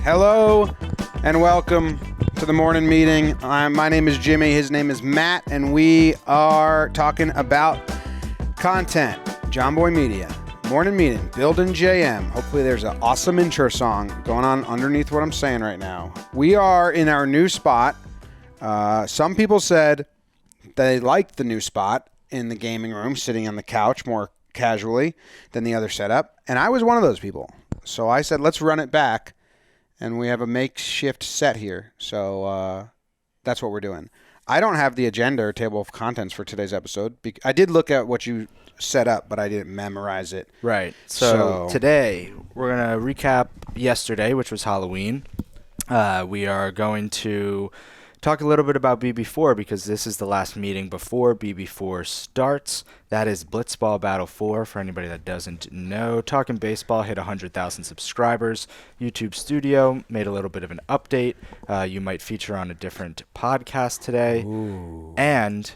Hello and welcome to the morning meeting. My name is Jimmy. His name is Matt, and we are talking about content. Jomboy Media. Morning meeting. Building JM. Hopefully there's an awesome intro song going on underneath what I'm saying right now. We are in our new spot. Some people said they liked the new spot in the gaming room, sitting on the couch more casually than the other setup. And I was one of those people. So I said, let's run it back. And we have a makeshift set here. So that's what we're doing. I don't have the agenda or table of contents for today's episode. I did look at what you set up, but I didn't memorize it. Right. So today we're going to recap yesterday, which was Halloween. We are going to talk a little bit about BB4 because this is the last meeting before BB4 starts. That is Blitzball Battle 4 for anybody that doesn't know. Talkin Baseball hit 100,000 subscribers. YouTube Studio made a little bit of an update. You might feature on a different podcast today. Ooh. And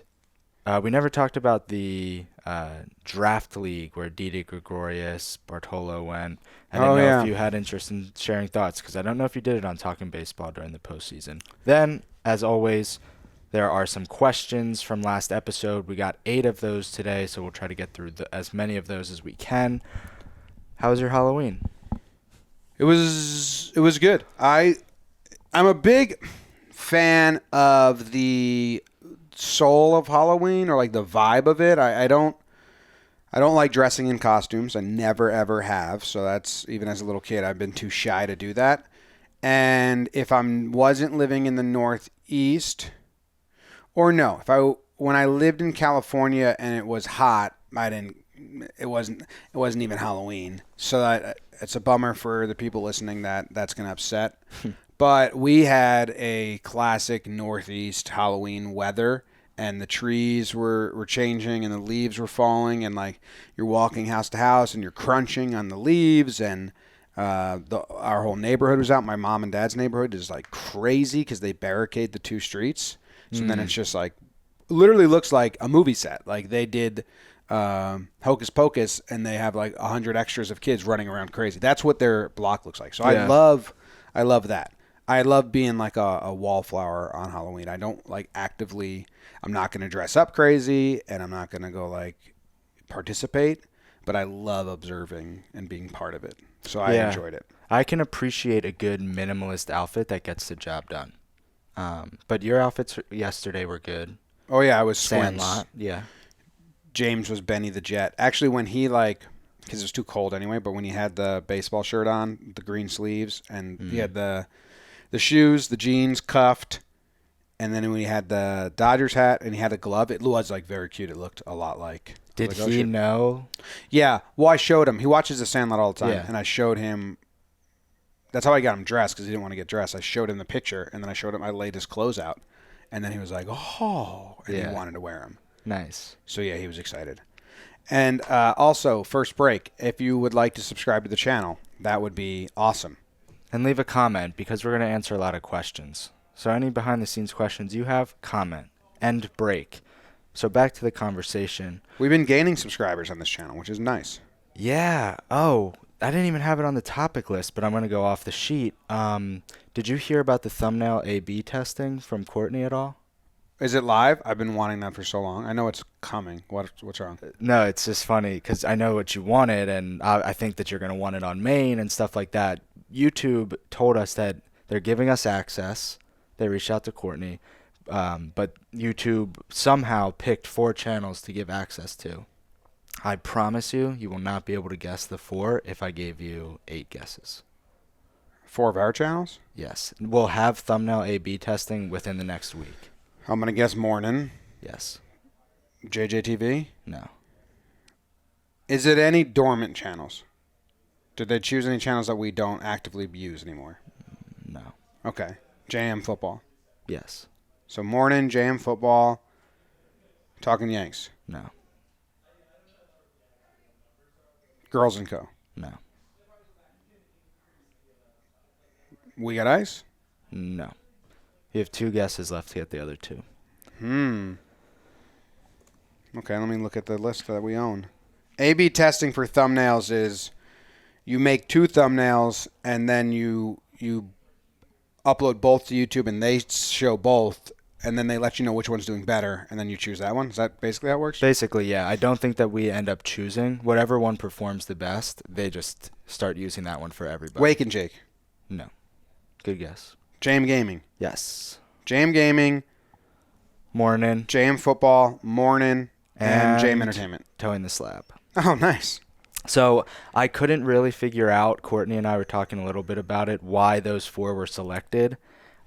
we never talked about the draft league where Didi Gregorius, Bartolo went. I didn't know if you had interest in sharing thoughts because I don't know if you did it on Talkin Baseball during the postseason. Then, as always, there are some questions from last episode. We got 8 of those today, so we'll try to get through as many of those as we can. How was your Halloween? It was good. I'm a big fan of the soul of Halloween, or like the vibe of it. I don't like dressing in costumes. I never ever have. So that's, even as a little kid, I've been too shy to do that. And if I wasn't living in the Northeast, or no, when I lived in California and it was hot, it wasn't even Halloween. So it's a bummer for the people listening that's going to upset. But we had a classic Northeast Halloween weather, and the trees were changing and the leaves were falling, and like you're walking house to house and you're crunching on the leaves, and our whole neighborhood was out. My mom and dad's neighborhood is like crazy because they barricade the 2 streets. So then it's just like, literally looks like a movie set. Like they did Hocus Pocus, and they have like 100 extras of kids running around crazy. That's what their block looks like. So yeah. I love that. I love being like a wallflower on Halloween. I don't like actively, I'm not going to dress up crazy, and I'm not going to go like participate, but I love observing and being part of it. So I enjoyed it. I can appreciate a good minimalist outfit that gets the job done. But your outfits yesterday were good. Oh yeah, I was Squints. Sandlot, yeah. James was Benny the Jet. Actually, when he because it was too cold anyway, but when he had the baseball shirt on, the green sleeves, and he had the shoes, the jeans cuffed, and then when he had the Dodgers hat and he had a glove, it was like very cute. It looked a lot like. Did he know? Yeah. Well, I showed him. He watches The Sandlot all the time, and I showed him. That's how I got him dressed, because he didn't want to get dressed. I showed him the picture, and then I laid his clothes out, and then he was like, oh, and he wanted to wear them. Nice. So, yeah, he was excited. And also, first break, if you would like to subscribe to the channel, that would be awesome. And leave a comment, because we're going to answer a lot of questions. So any behind-the-scenes questions you have, comment. End break. So back to the conversation. We've been gaining subscribers on this channel, which is nice. Yeah. Oh, I didn't even have it on the topic list, but I'm going to go off the sheet. Did you hear about the thumbnail A/B testing from Courtney at all? Is it live? I've been wanting that for so long. I know it's coming. What's wrong? No, it's just funny because I know what you wanted, and I think that you're going to want it on main and stuff like that. YouTube told us that they're giving us access. They reached out to Courtney, but YouTube somehow picked 4 channels to give access to. I promise you will not be able to guess the 4 if I gave you 8 guesses. 4 of our channels? Yes. We'll have thumbnail A/B testing within the next week. I'm going to guess Morning. Yes. JJTV? No. Is it any dormant channels? Did they choose any channels that we don't actively use anymore? No. Okay. JM Football? Yes. So Morning, JM Football, Talkin Yanks? No. Girls & Co? No. We Got Ice? No. You have 2 guesses left to get the other 2. Okay, let me look at the list that we own. A/B testing for thumbnails is you make 2 thumbnails and then you upload both to YouTube and they show both, and then they let you know which one's doing better, and then you choose that one? Is that basically how it works? Basically, yeah. I don't think that we end up choosing. Whatever one performs the best, they just start using that one for everybody. Wake and Jake. No. Good guess. JM Gaming. Yes. JM Gaming. Morning. JM Football. Morning. And JM Entertainment. Towing the Slab. Oh, nice. So I couldn't really figure out, Courtney and I were talking a little bit about it, why those 4 were selected.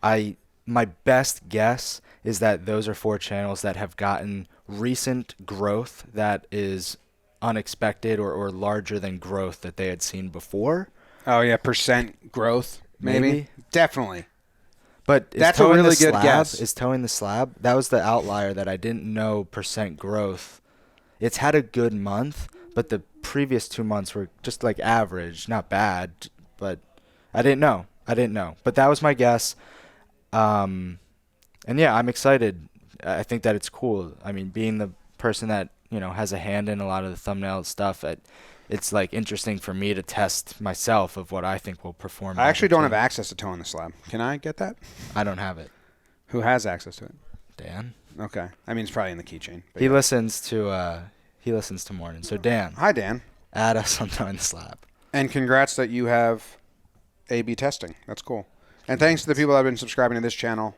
My best guess is that those are 4 channels that have gotten recent growth that is unexpected or larger than growth that they had seen before. Oh, yeah, percent growth, maybe? Definitely. But that's a really good guess. Is Towing the Slab? That was the outlier that I didn't know percent growth. It's had a good month, but the previous 2 months were just like average, not bad, but I didn't know. But that was my guess. And yeah, I'm excited. I think that it's cool. I mean, being the person that, has a hand in a lot of the thumbnail stuff, it's like interesting for me to test myself of what I think will perform. I actually don't have access to Towing the Slab. Can I get that? I don't have it. Who has access to it? Dan. Okay. I mean, it's probably in the keychain. He listens to Morning. So Dan. Hi, Dan. Add us on Towing the Slab. And congrats that you have A/B testing. That's cool. And thanks to the people that have been subscribing to this channel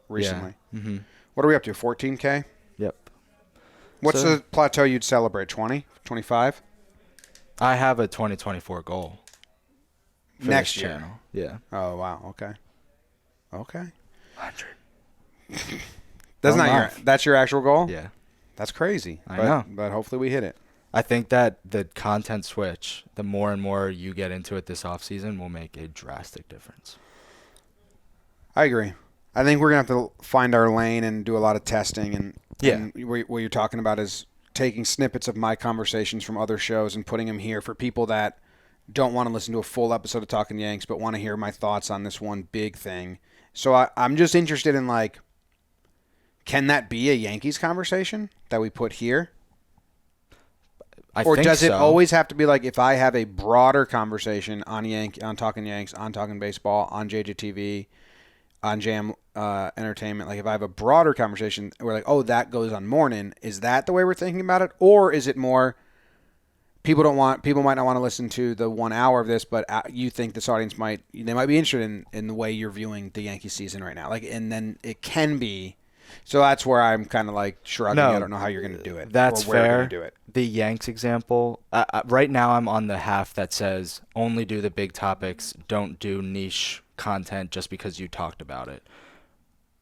recently. Yeah. Mm-hmm. What are we up to, 14K? Yep. What's the plateau you'd celebrate, 20, 25? I have a 2024 goal. For next this year. channel. Yeah. Oh, wow. Okay. 100. That's your actual goal? Yeah. That's crazy. I know. But hopefully we hit it. I think that the content switch, the more and more you get into it this offseason, will make a drastic difference. I agree. I think we're going to have to find our lane and do a lot of testing. And what you're talking about is taking snippets of my conversations from other shows and putting them here for people that don't want to listen to a full episode of Talkin' Yanks but want to hear my thoughts on this one big thing. So I'm just interested in, like, can that be a Yankees conversation that we put here? Or does it always have to be like if I have a broader conversation on Talkin' Yanks, on Talkin' Baseball, on JJTV, on Jam Entertainment, like if I have a broader conversation, we're like, oh, that goes on Morning. Is that the way we're thinking about it? Or is it more people might not want to listen to the 1 hour of this, but you think this audience might be interested in the way you're viewing the Yankee season right now. Like, and then it can be. So that's where I'm kind of like shrugging. I don't know how you're going to do it. That's or where fair. You're gonna do it. The Yanks example, right now I'm on the half that says only do the big topics, don't do niche content just because you talked about it.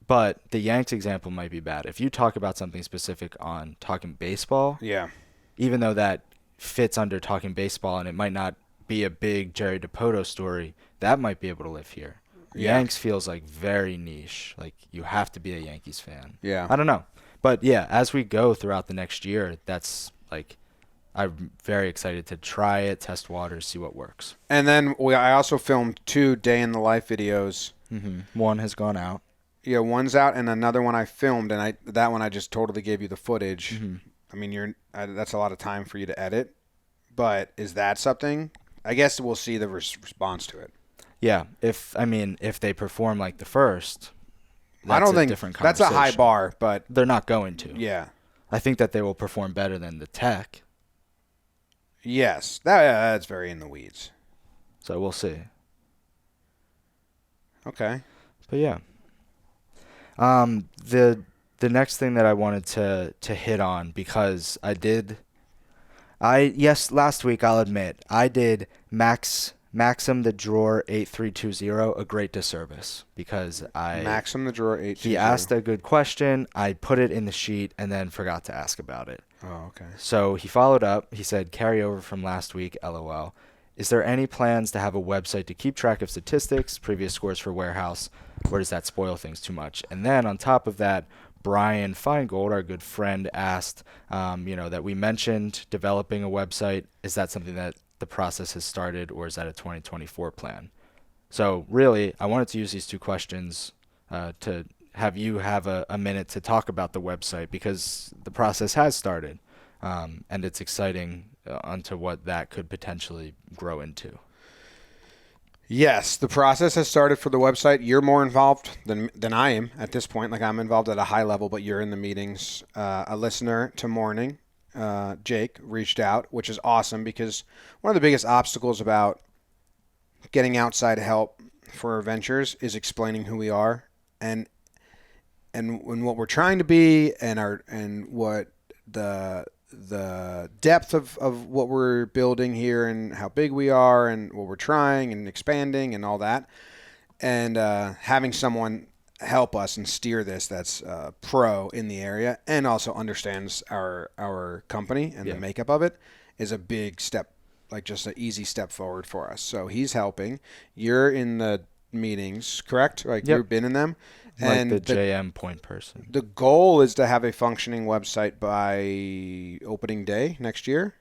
But the Yanks example might be bad. If you talk about something specific on Talkin' Baseball, even though that fits under Talkin' Baseball and it might not be a big Jerry DiPoto story, that might be able to live here. Yanks feels like very niche. Like you have to be a Yankees fan. Yeah. I don't know. But yeah, as we go throughout the next year, that's like I'm very excited to try it, test waters, see what works. And then I also filmed 2 day in the life videos. Mm-hmm. One has gone out. Yeah, one's out, and another one I filmed, and that one I just totally gave you the footage. Mm-hmm. I mean, that's a lot of time for you to edit. But is that something? I guess we'll see the response to it. Yeah, if they perform like the first, I don't think different that's a high bar, but they're not going to. Yeah, I think that they will perform better than the tech. Yes, that's very in the weeds. So we'll see. Okay, but yeah, the next thing that I wanted to hit on, because last week I'll admit I did Maxim the Drawer 8320 a great disservice because Maxim the Drawer 8320. He asked a good question. I put it in the sheet and then forgot to ask about it. Oh, okay. So he followed up. He said, carry over from last week, LOL. Is there any plans to have a website to keep track of statistics, previous scores for Warehouse, or does that spoil things too much? And then on top of that, Brian Feingold, our good friend, asked, that we mentioned developing a website. Is that something that the process has started, or is that a 2024 plan? So really, I wanted to use these 2 questions to have you have a minute to talk about the website, because the process has started, and it's exciting onto what that could potentially grow into. Yes, the process has started for the website. You're more involved than I am at this point. Like I'm involved at a high level, but you're in the meetings. A listener to Morning, Jake, reached out, which is awesome because one of the biggest obstacles about getting outside help for our ventures is explaining who we are and what we're trying to be and what the depth of what we're building here and how big we are and what we're trying and expanding and all that. And having someone help us and steer this that's pro in the area and also understands our company and the makeup of it is a big step, like just an easy step forward for us. So he's helping. You're in the meetings, correct? Like you've been in them. And the JM point person. The goal is to have a functioning website by opening day next year.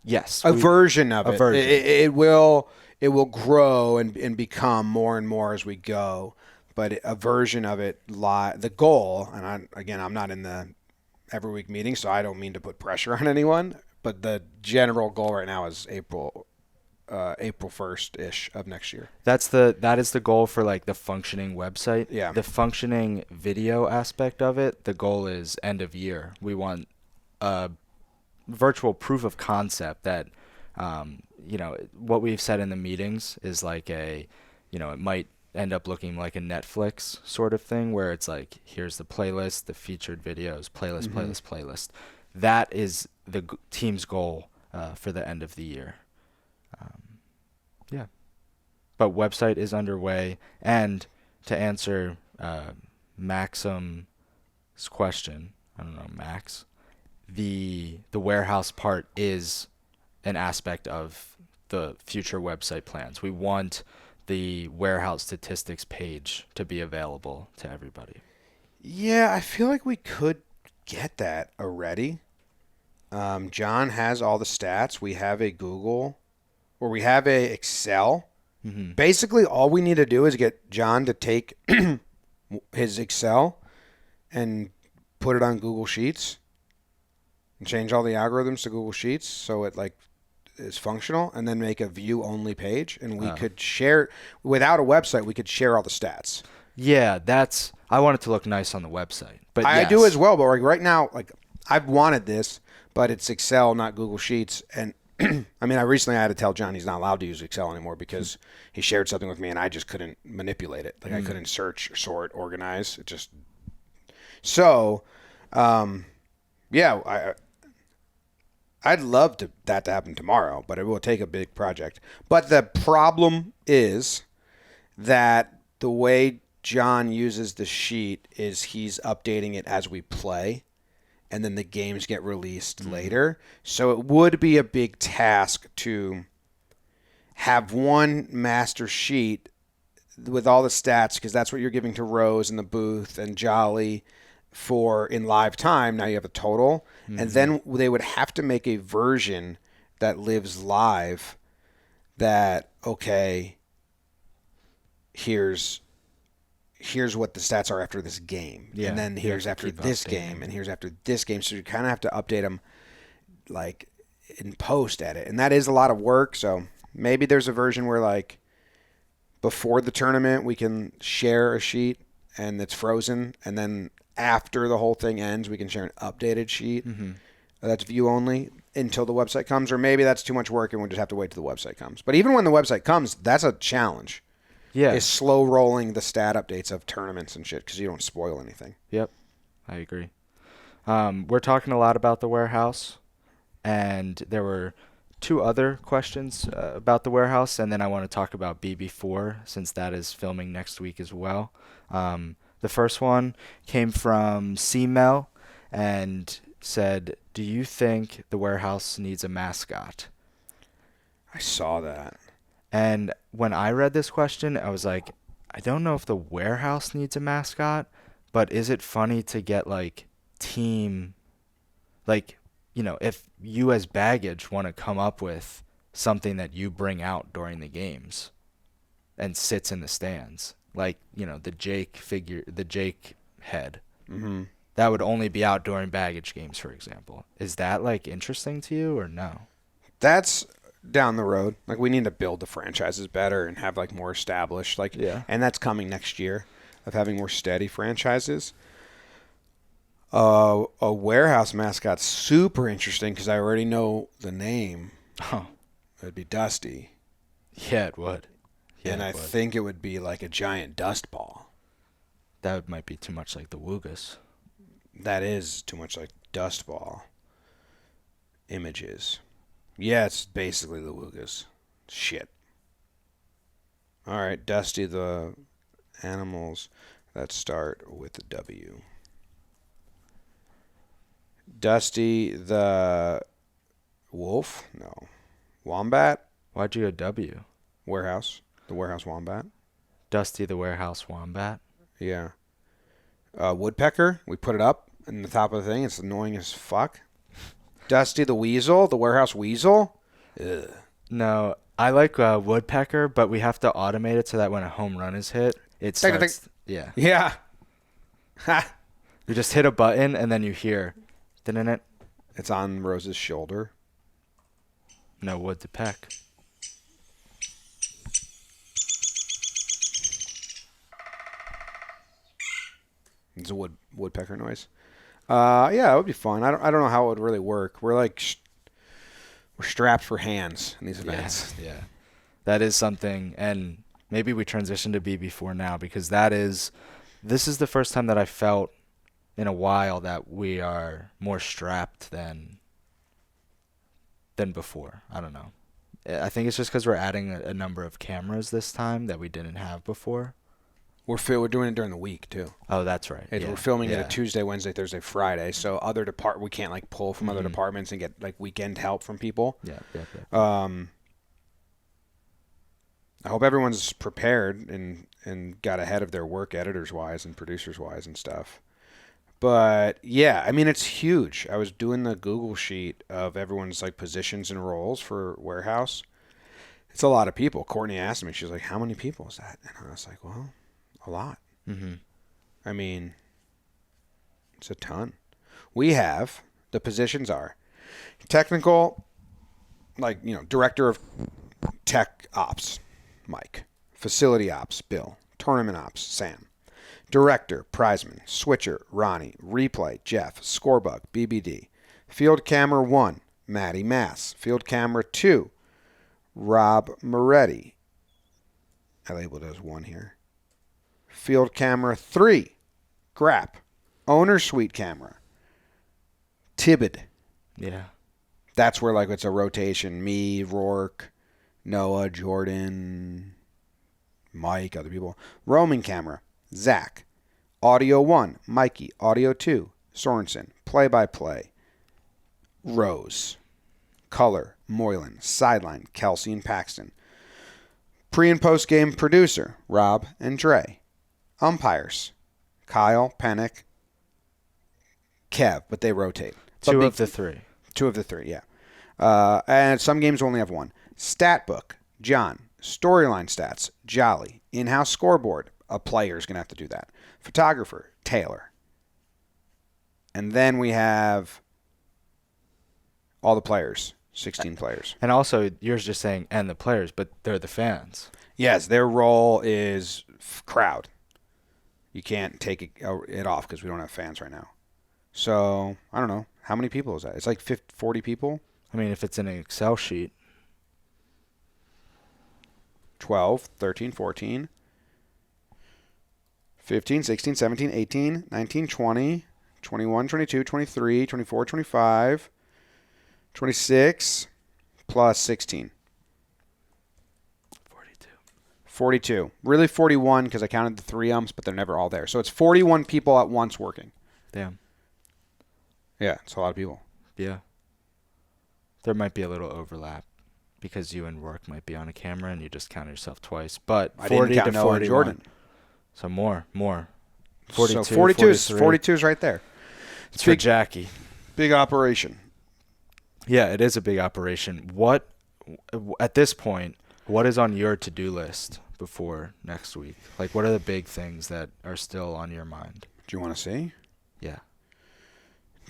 Yes, a version of it. It will grow and become more and more as we go. But a version of it, the goal, and I'm not in the every week meeting, so I don't mean to put pressure on anyone. But the general goal right now is April 1st-ish of next year. That is the goal for like the functioning website. Yeah. The functioning video aspect of it, the goal is end of year. We want a virtual proof of concept that, what we've said in the meetings is like it might end up looking like a Netflix sort of thing where it's like, here's the playlist, the featured videos, playlist. That is the team's goal for the end of the year. But website is underway. And to answer Maxim's question, I don't know, Max, the warehouse part is an aspect of the future website plans. We want the warehouse statistics page to be available to everybody. Yeah, I feel like we could get that already. John has all the stats. We have a Google, or we have a Excel. Mm-hmm. Basically, all we need to do is get John to take his Excel and put it on Google Sheets and change all the algorithms to Google Sheets so it like is functional, and then make a view-only page. And we could share, without a website, we could share all the stats. Yeah, I want it to look nice on the website. But I do as well, but like right now, like I've wanted this, but it's Excel, not Google Sheets. And I mean, I recently had to tell John he's not allowed to use Excel anymore because he shared something with me and I just couldn't manipulate it. Like I couldn't search, sort, organize. It just so, yeah. I'd love that to happen tomorrow, but it will take a big project. But the problem is that the way John uses the sheet is he's updating it as we play, and then the games get released later. So it would be a big task to have one master sheet with all the stats, because that's what you're giving to Rose in the booth and Jolly for in live time. Now you have a total. Mm-hmm. And then they would have to make a version that lives live that, okay, here's what the stats are after this game. Yeah, and then here's after this game, and here's after this game. So you kind of have to update them like in post edit. And that is a lot of work. So maybe there's a version where like before the tournament we can share a sheet and it's frozen, and then after the whole thing ends we can share an updated sheet that's view only until the website comes. Or maybe that's too much work and we'll just have to wait till the website comes. But even when the website comes, that's a challenge. Yeah, is slow rolling the stat updates of tournaments and shit because you don't spoil anything. Yep, I agree. We're talking a lot about the warehouse, and there were two other questions about the warehouse, and then I want to talk about BB4 since that is filming next week as well. The first one came from C-Mel and said, "Do you think the warehouse needs a mascot?" I saw that. And when I read this question, I was like, I don't know if the warehouse needs a mascot, but is it funny to get like team, like, if you as baggage want to come up with something that you bring out during the games and sits in the stands, like, the Jake figure, the Jake head, that would only be out during baggage games, for example. Is that like interesting to you or no? That's down the road. Like, we need to build the franchises better and have, like, more established. Like, Yeah. And that's coming next year, of having more steady franchises. A warehouse mascot's super interesting because I already know the name. Oh. It'd be Dusty. Yeah, it would. Yeah, And I think it would be like a giant dust ball. That might be too much like the Woogus. That is too much like dust ball. Images. Yeah, it's basically the Woogus. Shit. All right, Dusty, the animals that start with a W. Dusty, the wolf? No. Wombat? Why'd you go W? Warehouse. The warehouse wombat. Dusty the Warehouse Wombat. Yeah. Woodpecker. We put it up in the top of the thing. It's annoying as fuck. Dusty the weasel. The warehouse weasel. Ugh. No, I like Woodpecker, but we have to automate it so that when a home run is hit, it starts. Yeah. Yeah. Ha. You just hit a button and then you hear, didn't it? It's on Rose's shoulder. No wood to peck. It's a woodpecker noise. Yeah, it would be fun. I don't know how it would really work. We're like we're strapped for hands in these events. Yeah. That is something, and maybe we transition to BB4 now because this is the first time that I felt in a while that we are more strapped than before. I don't know. I think it's just because we're adding a number of cameras this time that we didn't have before. We're doing it during the week too. Oh, that's right. We're filming it a Tuesday, Wednesday, Thursday, Friday. So we can't like pull from other departments and get like weekend help from people. Yeah. I hope everyone's prepared and got ahead of their work, editors wise and producers wise and stuff. But yeah, I mean, it's huge. I was doing the Google sheet of everyone's like positions and roles for warehouse. It's a lot of people. Courtney asked me, she was like, "How many people is that?" And I was like, "Well, a lot." Mm-hmm. I mean, it's a ton. The positions are technical, like, director of tech ops, Mike. Facility ops, Bill. Tournament ops, Sam. Director, Prizeman. Switcher, Ronnie. Replay, Jeff. Scorebug, BBD. Field camera 1, Matty Mass. Field camera 2, Rob Moretti. I labeled it as 1 here. Field camera 3, Grapp. Owner suite camera, Tibbet. Yeah. That's where like it's a rotation. Me, Rourke, Noah, Jordan, Mike, other people. Roaming camera, Zach. Audio 1, Mikey. Audio 2, Sorensen. Play-by-play, Rose. Color, Moylan. Sideline, Kelsey and Paxton. Pre- and post-game producer, Rob and Dre. Umpires, Kyle, Panic, Kev, but they rotate. Two of the three, yeah. And some games only have 1. Stat book, John. Storyline stats, Jolly. In-house scoreboard, a player's going to have to do that. Photographer, Taylor. And then we have all the players, 16 players. And also, yours just saying, and the players, but they're the fans. Yes, their role is crowd. You can't take it off because we don't have fans right now. So, I don't know. How many people is that? It's like 40 people? I mean, if it's in an Excel sheet. 12, 13, 14, 15, 16, 17, 18, 19, 20, 21, 22, 23, 24, 25, 26, plus 16. 42. Really 41 because I counted the 3 umps, but they're never all there. So it's 41 people at once working. Damn. Yeah, it's a lot of people. Yeah. There might be a little overlap because you and Rourke might be on a camera and you just count yourself twice. But I 40 didn't count to Noah 41. and Jordan. So more. 42, so 42 is right there. It's for Jackie. Big operation. Yeah, it is a big operation. What, at this point, what is on your to-do list before next week? Like, what are the big things that are still on your mind? Do you want to see? Yeah.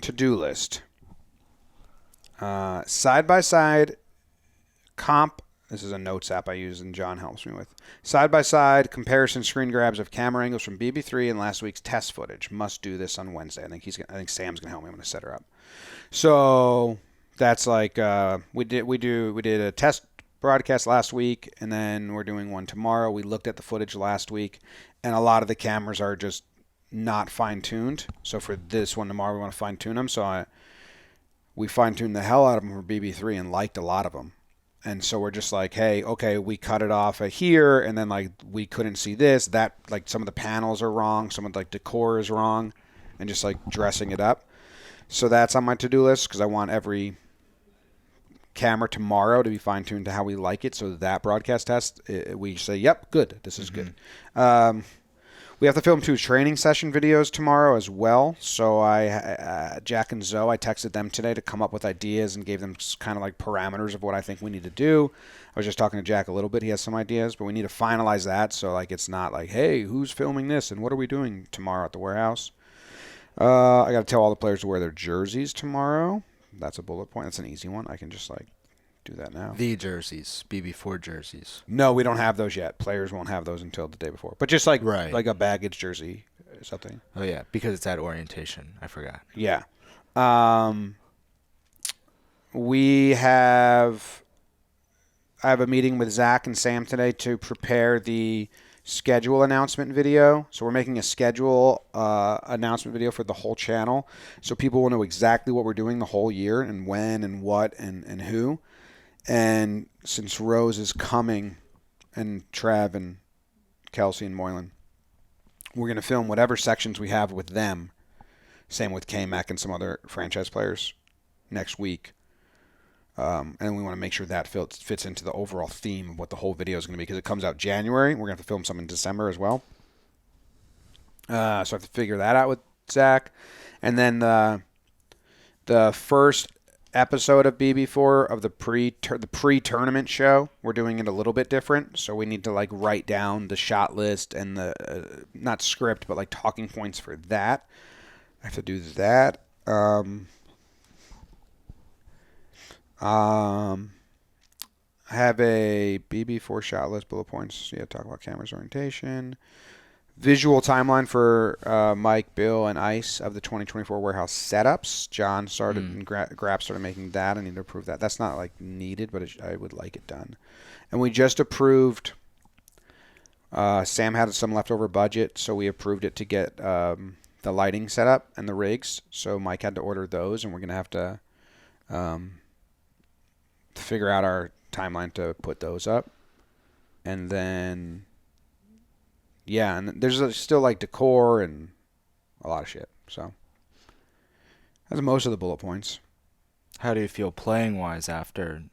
To-do list. Side-by-side comp. This is a notes app I use and John helps me with. Side-by-side comparison screen grabs of camera angles from BB3 and last week's test footage. Must do this on Wednesday. I think Sam's gonna help me. I'm gonna set her up. So that's like we did a test broadcast last week, and then we're doing one tomorrow. We looked at the footage last week, and a lot of the cameras are just not fine-tuned. So for this one tomorrow, we want to fine-tune them. So we fine-tuned the hell out of them for BB3 and liked a lot of them. And so we're just like, hey, okay, we cut it off at here, and then like we couldn't see this. That like some of the panels are wrong, some of like decor is wrong, and just like dressing it up. So that's on my to-do list because I want every camera tomorrow to be fine-tuned to how we like it. So that broadcast test, we say, yep, good, this is good. We have to film 2 training session videos tomorrow as well. So Jack and Zoe, I texted them today to come up with ideas and gave them kind of like parameters of what I think we need to do. I was just talking to Jack a little bit. He has some ideas, but we need to finalize that. So like it's not like, hey, who's filming this and what are we doing tomorrow at the warehouse? I got to tell all the players to wear their jerseys tomorrow. That's a bullet point. That's an easy one. I can just like do that now. The jerseys, BB4 jerseys. No, we don't have those yet. Players won't have those until the day before. But just like like a baggage jersey or something. Oh, yeah, because it's at orientation. I forgot. Yeah. I have a meeting with Zach and Sam today to prepare the schedule announcement video. So we're making a schedule announcement video for the whole channel. So people will know exactly what we're doing the whole year and when and what and who. And since Rose is coming, and Trav and Kelsey and Moylan, we're going to film whatever sections we have with them. Same with K-Mac and some other franchise players next week. And we want to make sure that fits into the overall theme of what the whole video is going to be because it comes out January. We're going to have to film some in December as well. So I have to figure that out with Zach. And then the first episode of BB4 of the pre-tournament show, we're doing it a little bit different. So we need to like write down the shot list and the not script, but like talking points for that. I have to do that. I have a BB4 shot list, bullet points. Yeah, talk about cameras orientation. Visual timeline for Mike, Bill, and Ice of the 2024 warehouse setups. John started and Grab started making that. I need to approve that. That's not like needed, but I would like it done. And we just approved. Sam had some leftover budget, so we approved it to get the lighting set up and the rigs. So Mike had to order those, and we're gonna have to figure out our timeline to put those up, and then. Yeah, and there's still like decor and a lot of shit. So that's most of the bullet points. How do you feel playing-wise after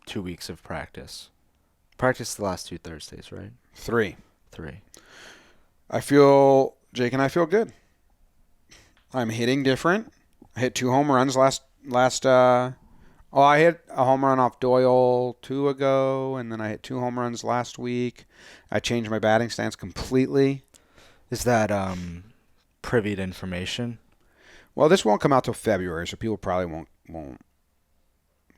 2 weeks of practice? Practice the last 2 Thursdays, right? 3. Jake and I feel good. I'm hitting different. I hit 2 home runs last. I hit a home run off Doyle 2 ago, and then I hit 2 home runs last week. I changed my batting stance completely. Is that privy to information? Well, this won't come out till February, so people probably won't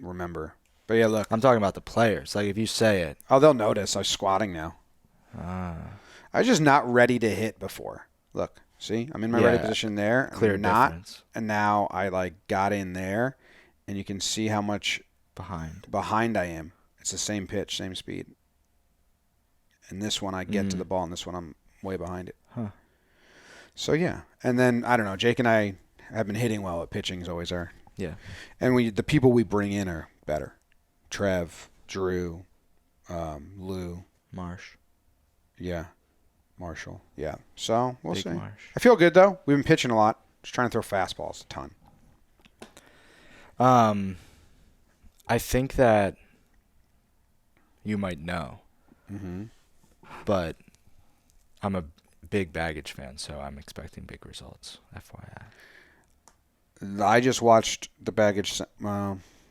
remember. But yeah, look. I'm talking about the players. Like if you say it. Oh, they'll notice. I'm squatting now. I was just not ready to hit before. Look, see? I'm in my ready position there. Clear difference. And now I like got in there. And you can see how much behind I am. It's the same pitch, same speed. And this one I get to the ball, and this one I'm way behind it. Huh. So, yeah. And then, I don't know, Jake and I have been hitting well at pitching, as always are. Yeah. And the people we bring in are better. Trev, Drew, Lou. Marsh. Yeah. Marshall. Yeah. So, we'll see. Marsh. I feel good, though. We've been pitching a lot. Just trying to throw fastballs a ton. I think that you might know, but I'm a big baggage fan, so I'm expecting big results, FYI. I just watched the baggage.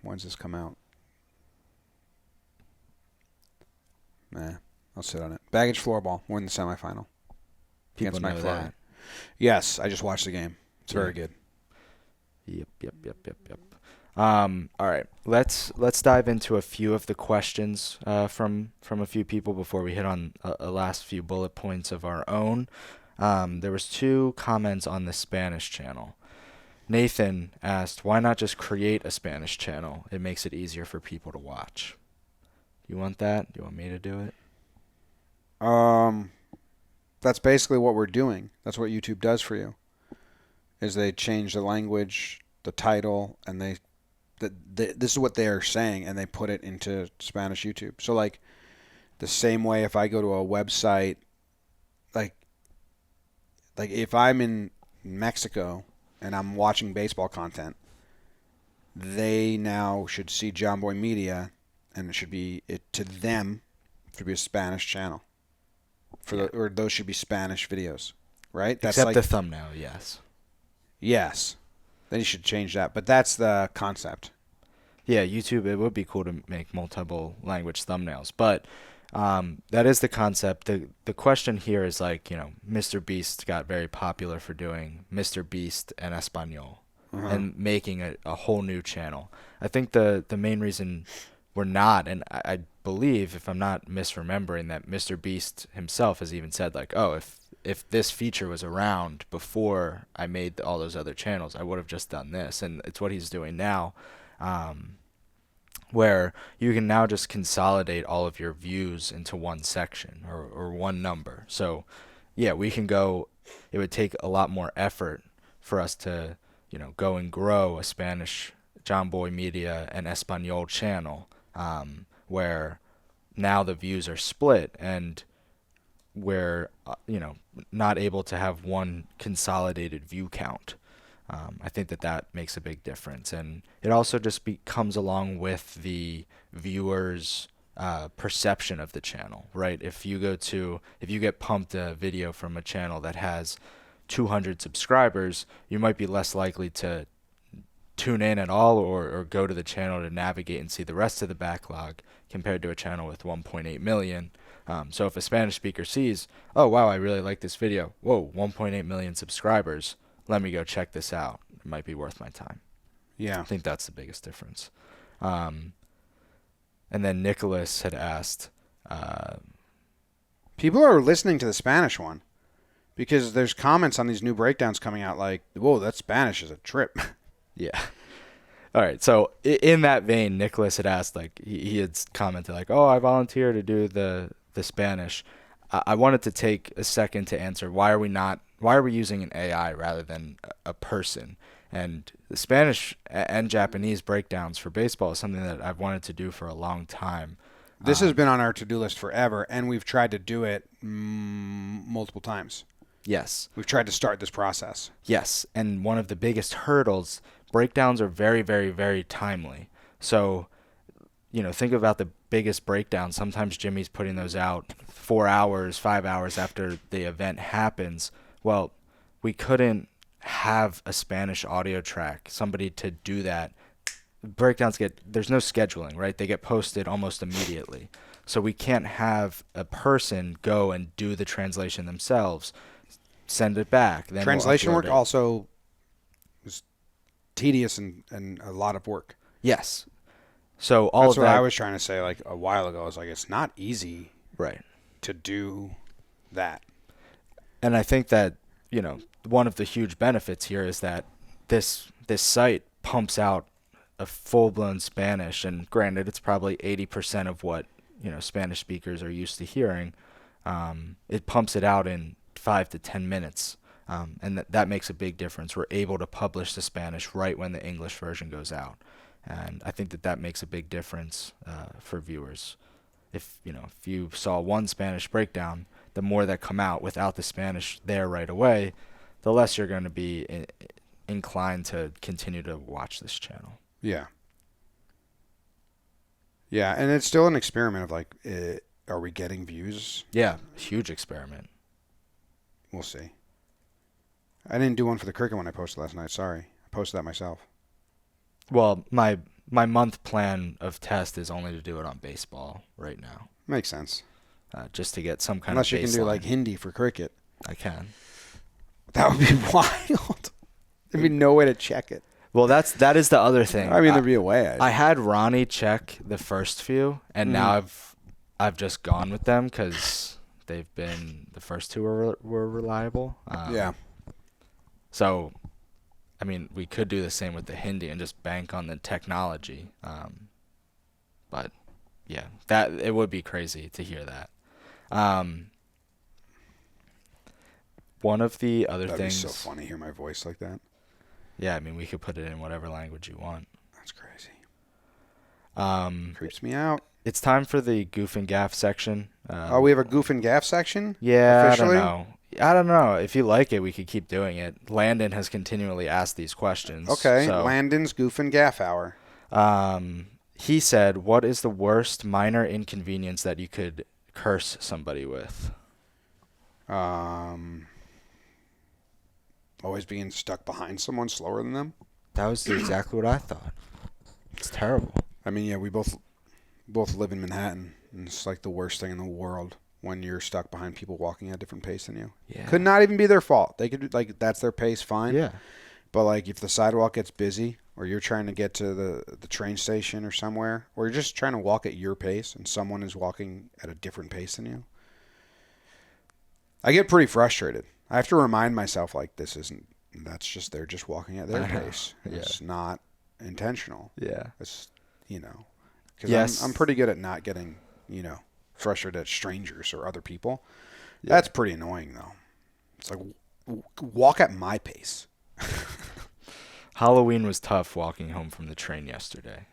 When's this come out? Nah, I'll sit on it. Baggage floorball. We're in the semifinal. People know that. Yes, I just watched the game. It's very good. Yep. All right, let's dive into a few of the questions from a few people before we hit on a last few bullet points of our own. There was 2 comments on the Spanish channel. Nathan asked, "Why not just create a Spanish channel? It makes it easier for people to watch." You want that? Do you want me to do it? That's basically what we're doing. That's what YouTube does for you. Is they change the language, the title, and this is what they are saying, and they put it into Spanish YouTube. So like the same way, if I go to a website, like if I'm in Mexico and I'm watching baseball content, they now should see Jomboy Media, and to them should be a Spanish channel. Or those should be Spanish videos, right? That's Except like the thumbnail, yes. Yes. Then you should change that. But that's the concept. Yeah, YouTube, it would be cool to make multiple language thumbnails. But that is the concept. The question here is like, Mr. Beast got very popular for doing Mr. Beast and Espanol and making a whole new channel. I think the main reason we're not, and I believe, if I'm not misremembering, that Mr. Beast himself has even said, like, oh, if this feature was around before I made all those other channels, I would have just done this. And it's what he's doing now, where you can now just consolidate all of your views into one section or one number. So, yeah, we can go. It would take a lot more effort for us to, go and grow a Spanish Jomboy Media and Espanol channel, where now the views are split and we're not able to have one consolidated view count. I think that makes a big difference, and it also just comes along with the viewers' perception of the channel, right? If you get pumped a video from a channel that has 200 subscribers, you might be less likely to tune in at all or go to the channel to navigate and see the rest of the backlog compared to a channel with 1.8 million. So if a Spanish speaker sees, oh, wow, I really like this video. Whoa, 1.8 million subscribers. Let me go check this out. It might be worth my time. Yeah. I think that's the biggest difference. And then Nicholas had asked. People are listening to the Spanish one because there's comments on these new breakdowns coming out like, whoa, that Spanish is a trip. Yeah. All right. So in that vein, Nicholas had asked, like, he had commented, like, oh, I volunteer to do the Spanish. I wanted to take a second to answer, why are we using an AI rather than a person? And the Spanish and Japanese breakdowns for baseball is something that I've wanted to do for a long time. This has been on our to-do list forever, and we've tried to do it multiple times. Yes. We've tried to start this process. Yes. And one of the biggest hurdles, breakdowns are very, very, very timely. So, think about the biggest breakdown. Sometimes Jimmy's putting those out 4 hours, 5 hours after the event happens. Well, we couldn't have a Spanish audio track, somebody to do that. Breakdowns there's no scheduling, right? They get posted almost immediately. So we can't have a person go and do the translation themselves, send it back. Then translation work also is tedious and a lot of work. Yes. So that's what I was trying to say like a while ago. I was like, it's not easy, right, to do that. And I think that one of the huge benefits here is that this site pumps out a full-blown Spanish, and granted, it's probably 80% of what Spanish speakers are used to hearing. It pumps it out in 5 to 10 minutes, and that makes a big difference. We're able to publish the Spanish right when the English version goes out. And I think that makes a big difference for viewers. If you saw one Spanish breakdown, the more that come out without the Spanish there right away, the less you're going to be inclined to continue to watch this channel. Yeah. Yeah, and it's still an experiment of like, are we getting views? Yeah, huge experiment. We'll see. I didn't do one for the cricket one I posted last night. Sorry. I posted that myself. Well, my month plan of test is only to do it on baseball right now. Makes sense. Just to get some kind Unless of you can do like Hindi for cricket. I can. That would be wild. There'd be no way to check it. Well, that is the other thing. I mean, there'd be a way. I had Ronnie check the first few, and now I've just gone with them because they've been the first two were reliable. Yeah. So, I mean, we could do the same with the Hindi and just bank on the technology. But yeah, that it would be crazy to hear that. One of the other things. That'd be so funny to hear my voice like that. Yeah, I mean, we could put it in whatever language you want. That's crazy. Creeps me out. It's time for the Goof and Gaff section. We have a Goof and Gaff section? Yeah, officially? I don't know. If you like it, we could keep doing it. Landon has continually asked these questions. Okay, so, Landon's Goof and Gaff hour. He said, what is the worst minor inconvenience that you could curse somebody with? Always being stuck behind someone slower than them. That was exactly what I thought. It's terrible. I mean, yeah, we both live in Manhattan, and it's like the worst thing in the world when you're stuck behind people walking at a different pace than you. Yeah. Could not even be their fault. They could, like, that's their pace, fine. Yeah. But, like, if the sidewalk gets busy, or you're trying to get to the train station or somewhere, or you're just trying to walk at your pace, and someone is walking at a different pace than you, I get pretty frustrated. I have to remind myself, like, that's just, they're just walking at their pace. Yeah. It's not intentional. Yeah. It's, because yes. I'm pretty good at not getting, frustrated at strangers or other people. Yeah. That's pretty annoying, though. It's like, walk at my pace. Halloween was tough walking home from the train yesterday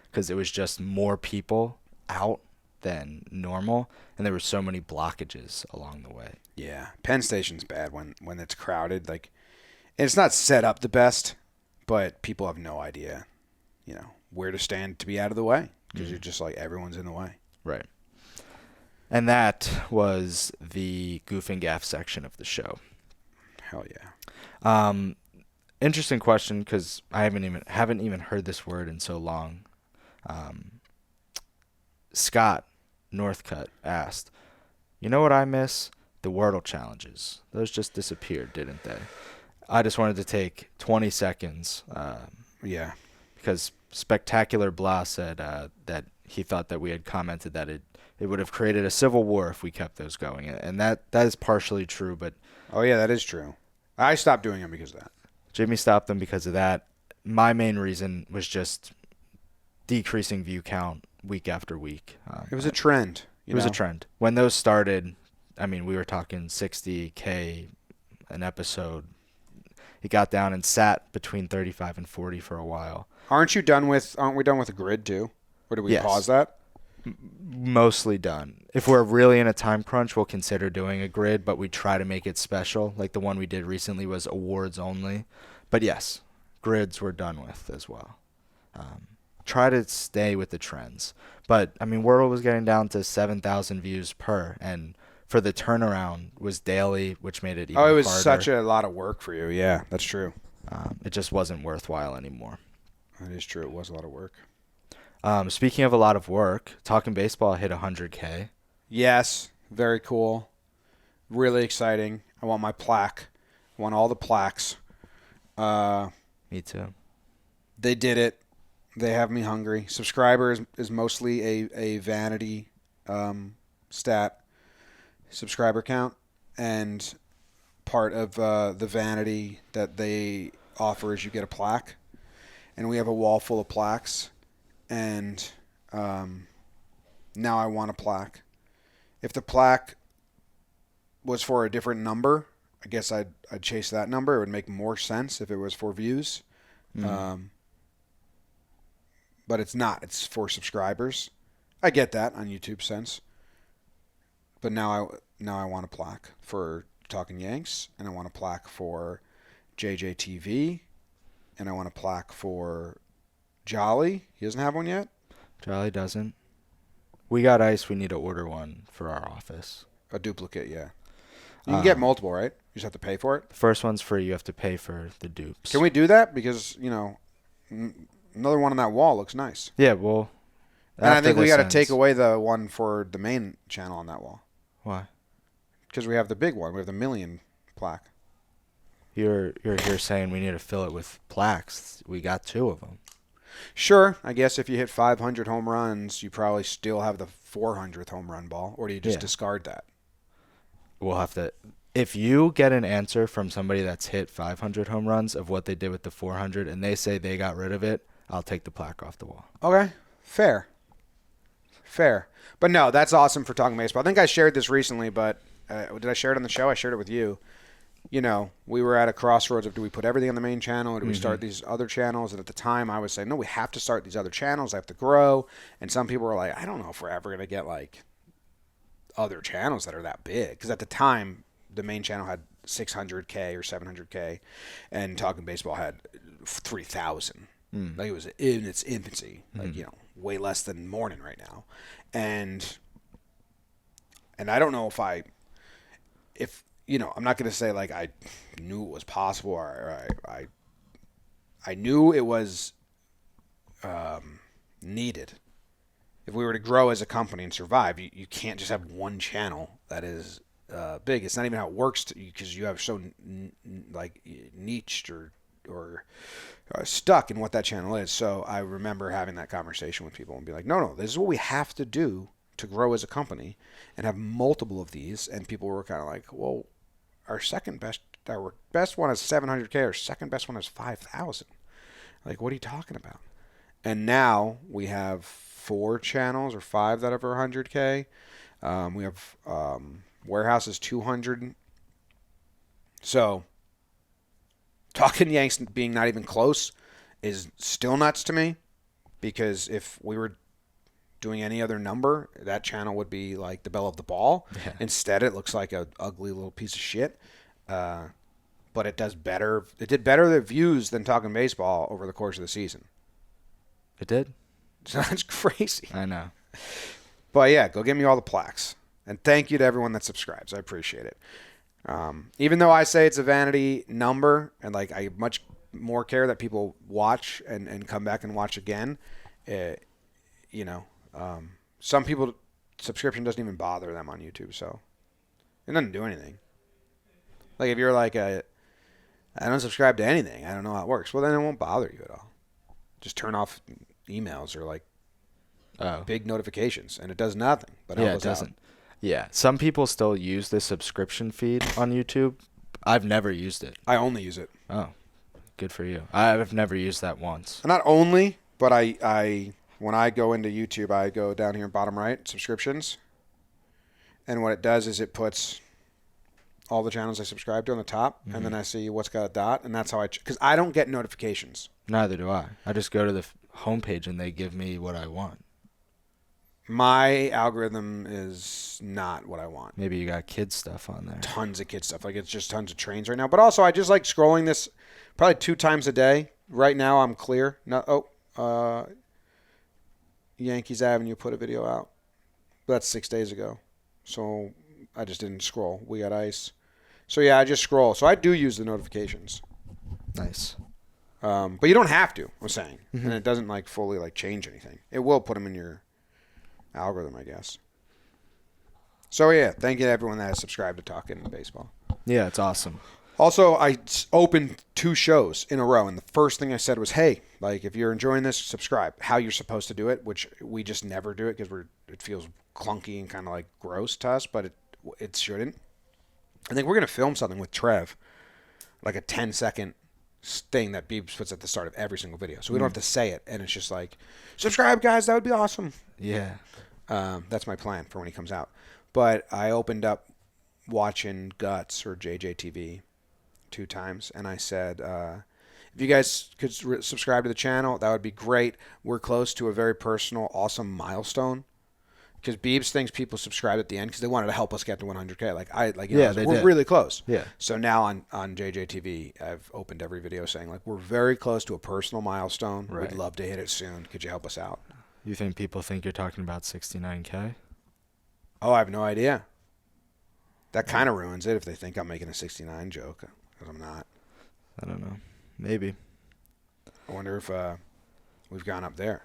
because it was just more people out than normal, and there were so many blockages along the way. Yeah, Penn Station's bad when it's crowded. Like, it's not set up the best, but people have no idea, where to stand to be out of the way because you're just like everyone's in the way. Right. And that was the Goof and Gaff section of the show. Hell yeah. Interesting question because I haven't even heard this word in so long. Scott Northcutt asked, "You know what I miss? The Wordle challenges. Those just disappeared, didn't they?" I just wanted to take 20 seconds. Yeah. Because Spectacular Blah said that he thought that we had commented that it would have created a civil war if we kept those going, and that is partially true. But oh yeah, that is true. I stopped doing them because of that. Jimmy stopped them because of that. My main reason was just decreasing view count week after week. It was a trend. It was a trend. When those started, I mean, we were talking 60K an episode. It got down and sat between 35 and 40 for a while. Aren't we done with the grid too? Or did we pause that? Mostly done. If we're really in a time crunch, we'll consider doing a grid, but we try to make it special. Like the one we did recently was awards only. But yes, grids we're done with as well. Try to stay with the trends. But, I mean, Wordle was getting down to 7,000 views per, and for the turnaround was daily, which made it even harder. Oh, it was such a lot of work for you. Yeah, that's true. It just wasn't worthwhile anymore. That is true. It was a lot of work. Speaking of a lot of work, Talkin Baseball hit 100K. Yes, very cool. Really exciting. I want my plaque. I want all the plaques. Me too. They did it. They have me hungry. Subscribers is mostly a vanity stat, subscriber count, and part of the vanity that they offer is you get a plaque. And we have a wall full of plaques, and now I want a plaque. If the plaque was for a different number, I guess I'd chase that number. It would make more sense if it was for views. But it's not. It's for subscribers. I get that on YouTube sense. But now I want a plaque for Talkin' Yanks, and I want a plaque for JJTV, and I want a plaque for Jolly. He doesn't have one yet? Jolly doesn't. We got ice. We need to order one for our office. A duplicate, yeah. You can get multiple, right? You just have to pay for it? The first one's free. You have to pay for the dupes. Can we do that? Because, another one on that wall looks nice. Yeah, well. And I think we got to take away the one for the main channel on that wall. Why? Because we have the big one. We have the million plaque. You're here saying we need to fill it with plaques. We got 2 of them. Sure, I guess if you hit 500 home runs, you probably still have the 400th home run ball, or do you just discard that? We'll have to. If you get an answer from somebody that's hit 500 home runs of what they did with the 400, and they say they got rid of it, I'll take the plaque off the wall. Okay, fair. But no, that's awesome for Talkin Baseball. I think I shared this recently, but did I share it on the show? I shared it with you. You know, we were at a crossroads of do we put everything on the main channel or do we start these other channels? And at the time, I was saying, no, we have to start these other channels. They have to grow. And some people were like, I don't know if we're ever going to get, like, other channels that are that big. Because at the time, the main channel had 600K or 700K, and Talkin Baseball had 3,000. Like, it was in its infancy. Like, you know, way less than Morning right now. And I don't know if you know, I'm not going to say like I knew it was possible or I knew it was needed. If we were to grow as a company and survive, you can't just have one channel that is big. It's not even how it works because you have so like niched or stuck in what that channel is. So I remember having that conversation with people and be like, no, this is what we have to do to grow as a company and have multiple of these. And people were kind of like, well, our best one is 700K. Our second best one is 5,000. Like, what are you talking about? And now we have 4 channels or 5 that have 100K. We have Warehouse is 200. So Talkin Yanks being not even close is still nuts to me, because if we were doing any other number, that channel would be like the belle of the ball. Yeah. Instead, it looks like an ugly little piece of shit. But it does better. It did better the views than Talkin Baseball over the course of the season. It did? So that's crazy. I know. But yeah, go get me all the plaques. And thank you to everyone that subscribes. I appreciate it. Even though I say it's a vanity number, and like I much more care that people watch and come back and watch again, you know, some people, subscription doesn't even bother them on YouTube, so it doesn't do anything. Like if you're like I don't subscribe to anything, I don't know how it works, well then it won't bother you at all. Just turn off emails or like big notifications, and it does nothing. But yeah, it doesn't. Yeah, some people still use the subscription feed on YouTube. I've never used it. I only use it. Oh, good for you. I've never used that once. Not only, but I when I go into YouTube, I go down here bottom right, subscriptions. And what it does is it puts all the channels I subscribe to on the top, and then I see what's got a dot, and that's how because I don't get notifications. Neither do I. I just go to the homepage, and they give me what I want. My algorithm is not what I want. Maybe you got kids stuff on there. Tons of kids stuff. Like, it's just tons of trains right now. But also, I just like scrolling this probably 2 times a day. Right now, I'm clear. Yankees Avenue put a video out. That's 6 days ago. So I just didn't scroll. We got ice. So, yeah, I just scroll. So I do use the notifications. Nice. But you don't have to, I'm saying. And it doesn't, like, fully, like, change anything. It will put them in your algorithm, I guess. So, yeah, thank you to everyone that has subscribed to Talkin Baseball. Yeah, it's awesome. Also, I opened 2 shows in a row, and the first thing I said was, hey, like, if you're enjoying this, subscribe. How you're supposed to do it, which we just never do it because it feels clunky and kind of, like, gross to us, but it shouldn't. I think we're going to film something with Trev, like a 10-second thing that Beebs puts at the start of every single video. So we don't have to say it, and it's just like, subscribe, guys, that would be awesome. Yeah. That's my plan for when he comes out. But I opened up watching Guts or JJTV 2 times, and I said, if you guys could subscribe to the channel, that would be great. We're close to a very personal, awesome milestone. Because Beebs thinks people subscribe at the end because they wanted to help us get to 100K. We're really close. Yeah. So now on JJTV, I've opened every video saying, like, we're very close to a personal milestone. Right. We'd love to hit it soon. Could you help us out? You think people think you're talking about 69K? Oh, I have no idea. That kind of ruins it if they think I'm making a 69 joke, because I'm not. I don't know. Maybe. I wonder if we've gone up there.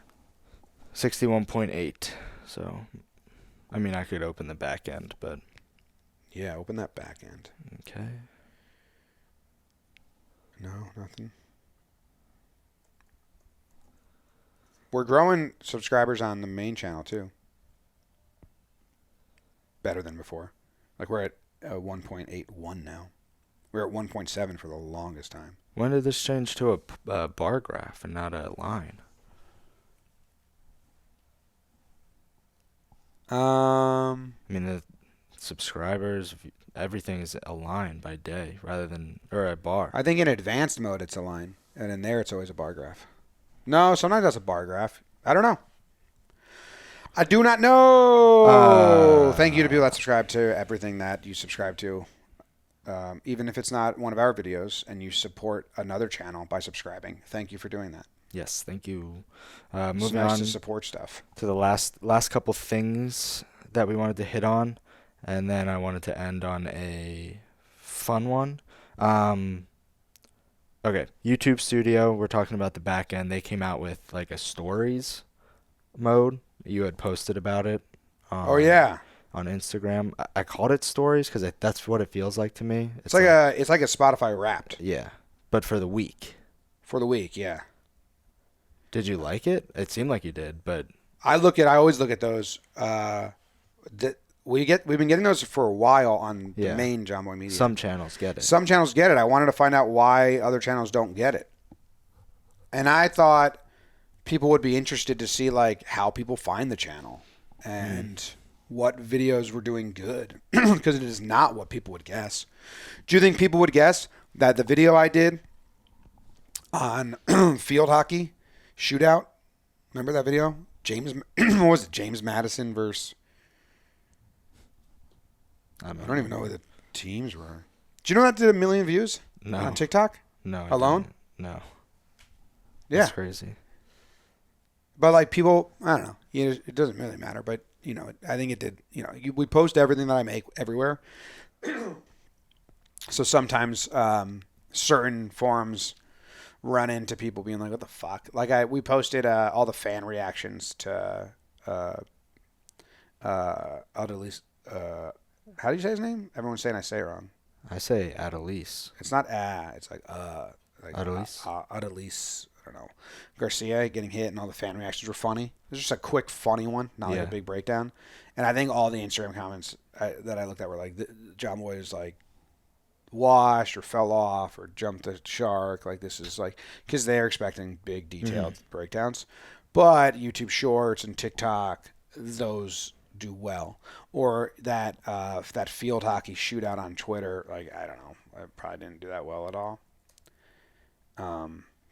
61.8. So, I mean, I could open the back end, but... Yeah, open that back end. Okay. No, nothing. We're growing subscribers on the main channel, too. Better than before. Like, we're at 1.81 now. We're at 1.7 for the longest time. When did this change to a bar graph and not a line? I mean, the subscribers, everything is a line by day rather than, or a bar. I think in advanced mode it's a line, and in there it's always a bar graph. No, sometimes that's a bar graph. I don't know. I do not know. Thank you to people that subscribe to everything that you subscribe to. Even if it's not one of our videos and you support another channel by subscribing. Thank you for doing that. Yes, thank you. It's Moving nice on to support stuff. to the last couple things that we wanted to hit on, and then I wanted to end on a fun one. Okay, YouTube Studio, we're talking about the back end. They came out with like a stories mode. You had posted about it. Oh, yeah. On Instagram. I called it stories because that's what it feels like to me. It's like a Spotify Wrapped. Yeah, but for the week. For the week, yeah. Did you like it? It seemed like you did, but I always look at those. We've been getting those for a while on the main Jomboy Media. Some channels get it. Some channels get it. I wanted to find out why other channels don't get it. And I thought people would be interested to see like how people find the channel and what videos were doing good, because it is not what people would guess. Do you think people would guess that the video I did on field hockey shootout, remember that video? What was it? James Madison versus... I don't even know who the teams were. Do you know that did 1 million views on TikTok? No. Alone? No. Yeah. That's crazy. But like people, I don't know. It doesn't really matter. But I think it did. We post everything that I make everywhere. So sometimes certain forums run into people being like, "What the fuck?" Like we posted all the fan reactions to Adelise. How do you say his name? Everyone's saying I say it wrong. I say Adelise. It's not it's like Adelise. Adelise. I don't know. Garcia getting hit and all the fan reactions were funny. It was just a quick, funny one, not like a big breakdown. And I think all the Instagram comments that I looked at were like, Jomboy is like washed or fell off or jumped the shark. Like this is like, because they're expecting big, detailed breakdowns. But YouTube Shorts and TikTok, those do well. Or that field hockey shootout on Twitter, like, I don't know. I probably didn't do that well at all.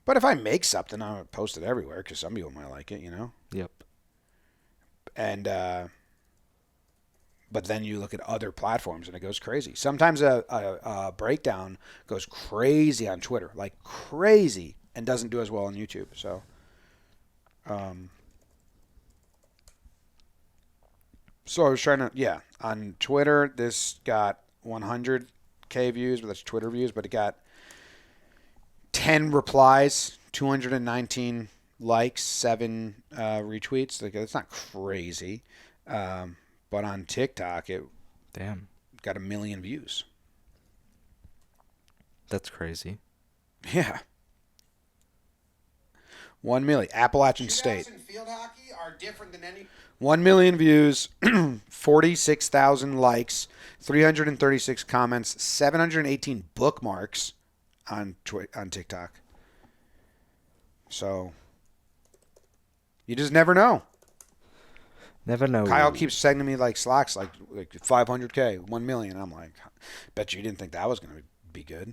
But if I make something, I'll post it everywhere because some people might like it, Yep. And but then you look at other platforms and it goes crazy. Sometimes a breakdown goes crazy on Twitter, like crazy, and doesn't do as well on YouTube. So, I was trying to, on Twitter, this got 100K views, but that's Twitter views, but it got 10 replies, 219 likes, 7 retweets. Like, it's not crazy. But on TikTok, it got 1 million views. That's crazy. Yeah. 1 million. Appalachian Shootouts State. in field hockey are different than any... 1 million views, 46,000 likes, 336 comments, 718 bookmarks on TikTok. So, you just never know. Never know. Kyle keeps sending me like slacks, like 500K, 1 million. I'm like, bet you didn't think that was going to be good.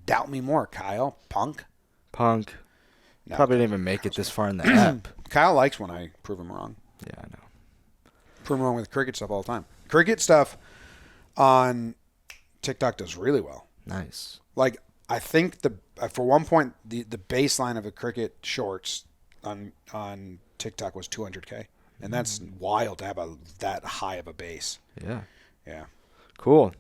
Doubt me more, Kyle. Punk. No, probably didn't even make it this far in the app. Kyle likes when I prove him wrong. Yeah, I know. Prove him wrong with cricket stuff all the time. Cricket stuff on TikTok does really well. Nice. Like, I think for one point the baseline of a cricket shorts on TikTok was 200K, and that's wild to have that high of a base. Yeah. Yeah. Cool.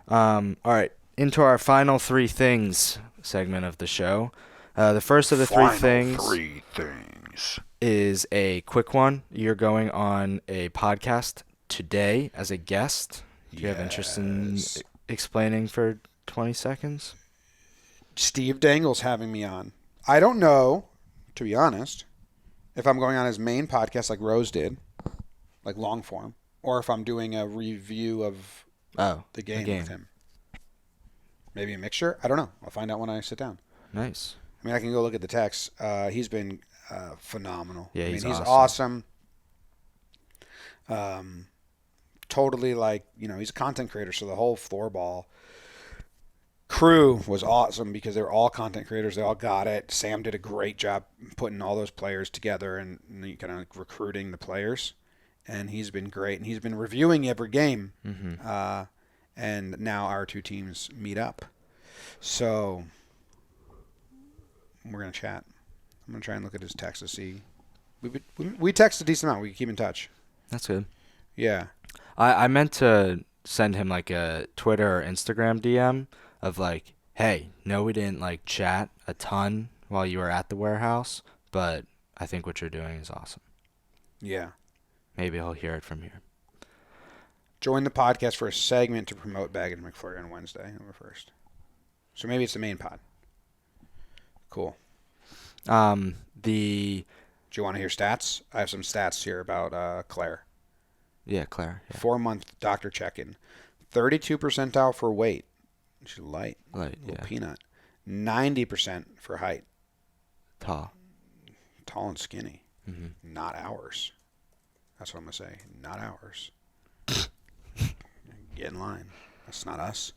All right, into our final 3 things segment of the show. The first of the three things is a quick one. You're going on a podcast today as a guest. Do you have interest in explaining for 20 seconds? Steve Dangle's having me on. I don't know, to be honest, if I'm going on his main podcast like Rose did, like long form, or if I'm doing a review of the game with him. Maybe a mixture. I don't know. I'll find out when I sit down. Nice. I mean, I can go look at the text. He's been phenomenal. Yeah, he's awesome. Totally he's a content creator, so the whole floorball crew was awesome because they were all content creators. They all got it. Sam did a great job putting all those players together and kind of recruiting the players. And he's been great. And he's been reviewing every game. Mm-hmm. And now our two teams meet up. So we're going to chat. I'm going to try and look at his text to see. We text a decent amount. We keep in touch. That's good. Yeah. I meant to send him like a Twitter or Instagram DM of like, hey, no, we didn't like chat a ton while you were at the warehouse, but I think what you're doing is awesome. Yeah. Maybe he'll hear it from here. Join the podcast for a segment to promote Baggage McFlurry on Wednesday, November 1st. So maybe it's the main pod. Cool. Do you want to hear stats? I have some stats here about Claire. Yeah, Claire. Yeah. 4-month doctor check-in. 32 percentile for weight. She's light. Light, little peanut. 90% for height. Tall and skinny. Mm-hmm. Not ours. That's what I'm going to say. Not ours. Get in line. That's not us.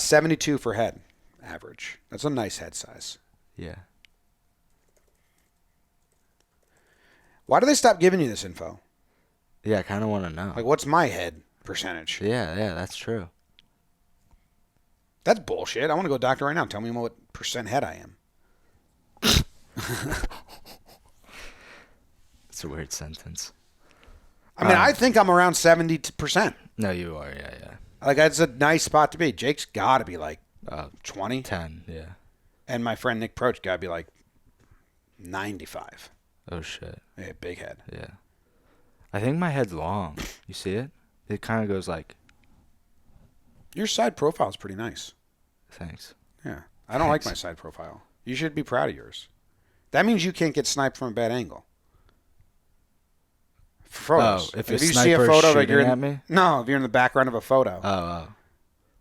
72 for head. Average. That's a nice head size. Yeah. Why do they stop giving you this info? Yeah, I kind of want to know. Like, what's my head percentage? Yeah, that's true. That's bullshit. I want to go to the doctor right now. Tell me what percent head I am. It's a weird sentence. I mean, I think I'm around 70%. No, you are. Yeah. Like, that's a nice spot to be. Jake's got to be like 20. 10, yeah. And my friend Nick Proch got to be like 95. Oh, shit. Yeah, big head. Yeah. I think my head's long. You see it? It kind of goes like... Your side profile is pretty nice. Thanks. Yeah. I don't like my side profile. You should be proud of yours. That means you can't get sniped from a bad angle. For photos. Oh, if you a see a sniper's photo like shooting at me? No, if you're in the background of a photo. Oh.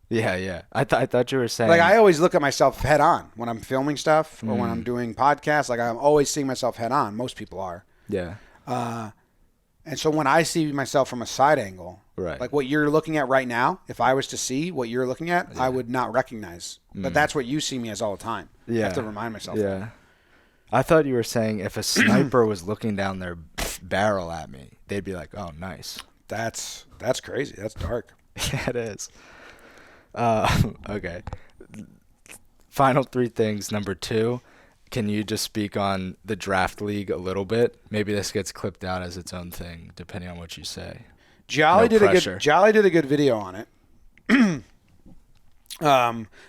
Yeah. I thought you were saying... Like, I always look at myself head on when I'm filming stuff or when I'm doing podcasts. Like, I'm always seeing myself head on. Most people are. Yeah. And so when I see myself from a side angle, right, like what you're looking at right now, if I was to see what you're looking at, I would not recognize. But that's what you see me as all the time. Yeah. I have to remind myself. Yeah. I thought you were saying if a sniper was looking down their barrel at me, they'd be like, oh, nice. That's crazy. That's dark. Yeah, it is. Okay. Final three things. Number 2. Can you just speak on the draft league a little bit? Maybe this gets clipped out as its own thing, depending on what you say. Jolly did a good video on it.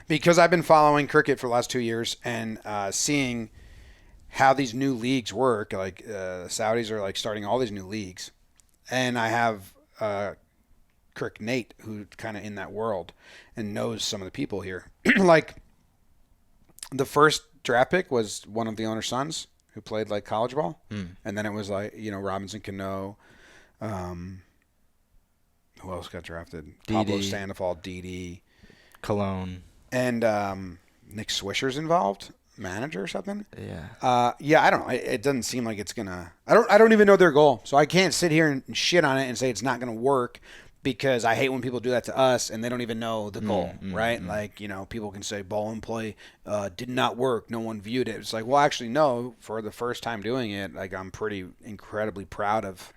Because I've been following cricket for the last 2 years and seeing how these new leagues work. Like Saudis are like starting all these new leagues, and I have Crick Nate, who's kind of in that world and knows some of the people here. Like the first draft pick was one of the owner's sons who played like college ball. And then it was like, Robinson Cano. Who else got drafted? Pablo Sandoval, Didi. Cologne. And Nick Swisher's involved, manager or something. Yeah. I don't know. It doesn't seem like it's going to – I don't even know their goal. So I can't sit here and shit on it and say it's not going to work because I hate when people do that to us and they don't even know the goal, right? Like, people can say ball and play did not work. No one viewed it. It's like, well, actually, no. For the first time doing it, like I'm incredibly proud of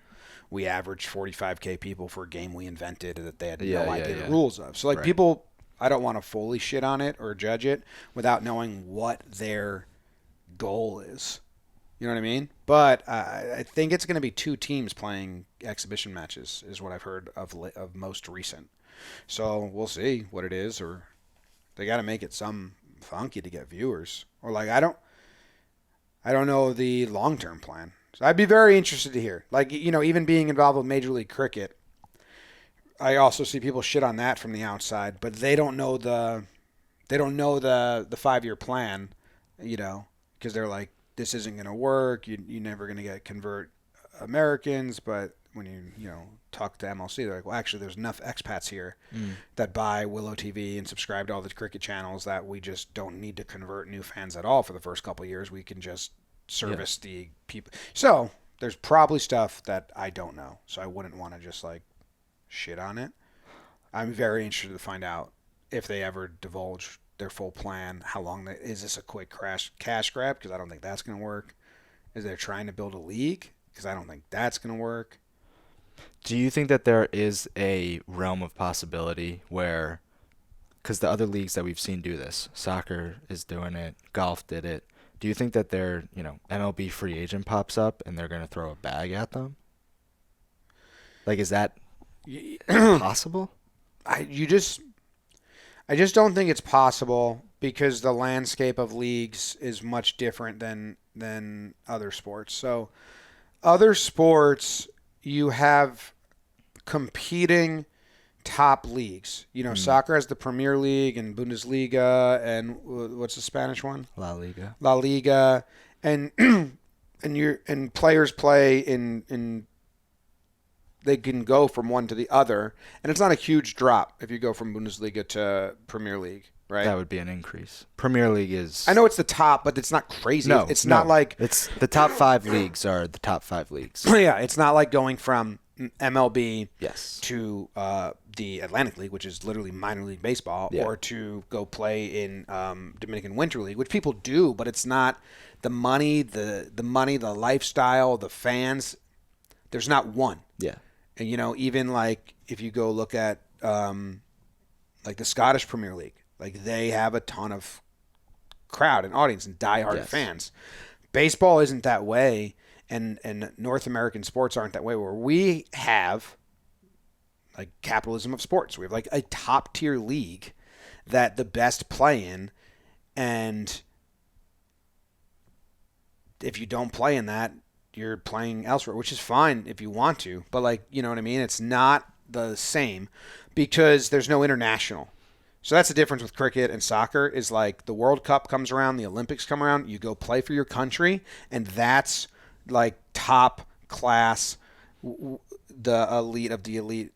we averaged 45K people for a game we invented that they had no idea the rules of. So, like, people, I don't want to fully shit on it or judge it without knowing what their goal is. You know what I mean? But I think it's going to be 2 teams playing exhibition matches is what I've heard of most recent. So we'll see what it is, or they got to make it some funky to get viewers. Or like I don't know the long-term plan. So I'd be very interested to hear. Like, even being involved with Major League Cricket, I also see people shit on that from the outside, but they don't know the they don't know the 5-year plan, because they're like, this isn't going to work. You're never going to convert Americans. But when you talk to MLC, they're like, well, actually, there's enough expats here that buy Willow TV and subscribe to all the cricket channels that we just don't need to convert new fans at all for the first couple of years. We can just service the people. So there's probably stuff that I don't know. So I wouldn't want to just like shit on it. I'm very interested to find out if they ever divulge their full plan. How long is this a quick cash grab? Because I don't think that's going to work. Is they trying to build a league? Because I don't think that's going to work. Do you think that there is a realm of possibility where, because the other leagues that we've seen do this, soccer is doing it, golf did it. Do you think that MLB free agent pops up and they're going to throw a bag at them? Like, is that possible? I just don't think it's possible because the landscape of leagues is much different than other sports. So other sports, you have competing top leagues. Soccer has the Premier League and Bundesliga and what's the Spanish one? La Liga. La Liga, and and players play in they can go from one to the other, and it's not a huge drop if you go from Bundesliga to Premier League, right? That would be an increase. Premier League is... I know it's the top, but it's not crazy. No, it's not like... It's the top 5 leagues are the top 5 leagues. Yeah, it's not like going from MLB to the Atlantic League, which is literally minor league baseball, or to go play in Dominican Winter League, which people do, but it's not the money, the lifestyle, the fans. There's not one. Yeah. And, even like if you go look at like the Scottish Premier League, like they have a ton of crowd and audience and diehard fans. Baseball isn't that way, and North American sports aren't that way, where we have like capitalism of sports. We have like a top tier league that the best play in, and if you don't play in that, you're playing elsewhere, which is fine if you want to, but like, you know what I mean? It's not the same because there's no international. So that's the difference with cricket and soccer is like the World Cup comes around, the Olympics come around, you go play for your country, and that's like top class, the elite of the elite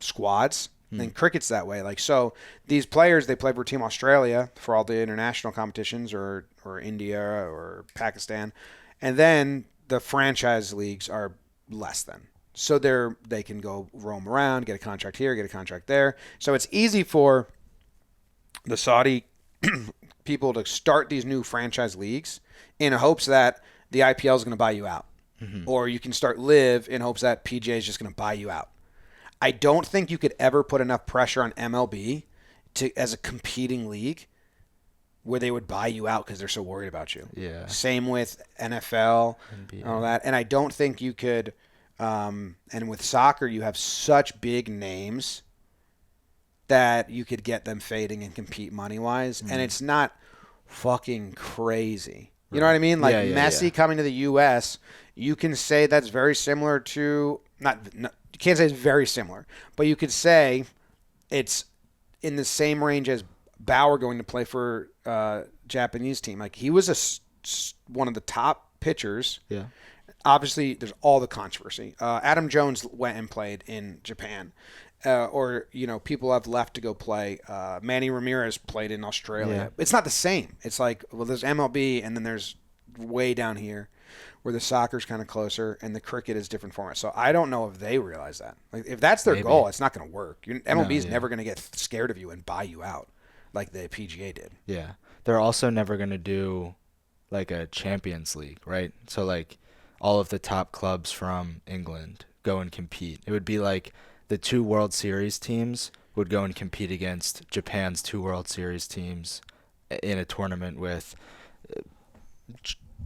squads. And cricket's that way. Like, so these players, they play for Team Australia for all the international competitions or India or Pakistan. And then the franchise leagues are less than. So they can go roam around, get a contract here, get a contract there. So it's easy for the Saudi people to start these new franchise leagues in hopes that the IPL is going to buy you out. Or you can start live in hopes that PGA is just going to buy you out. I don't think you could ever put enough pressure on MLB as a competing league where they would buy you out because they're so worried about you. Yeah. Same with NFL NBA. and all that. And I don't think you could and with soccer, you have such big names that you could get them fading and compete money-wise. And it's not fucking crazy. You know what I mean? Like Messi coming to the U.S., you can say that's very similar to you can't say it's very similar, but you could say it's in the same range as Bauer going to play for Japanese team. Like he was one of the top pitchers. Yeah. Obviously, there's all the controversy. Adam Jones went and played in Japan, people have left to go play. Manny Ramirez played in Australia. Yeah. It's not the same. It's like, well, there's MLB, and then there's way down here where the soccer's kind of closer and the cricket is different format. So I don't know if they realize that. Like, if that's their goal, it's not going to work. MLB is never going to get scared of you and buy you out like the PGA did. Yeah. They're also never going to do like a Champions League, right? So like all of the top clubs from England go and compete. It would be like the 2 World Series teams would go and compete against Japan's 2 World Series teams in a tournament with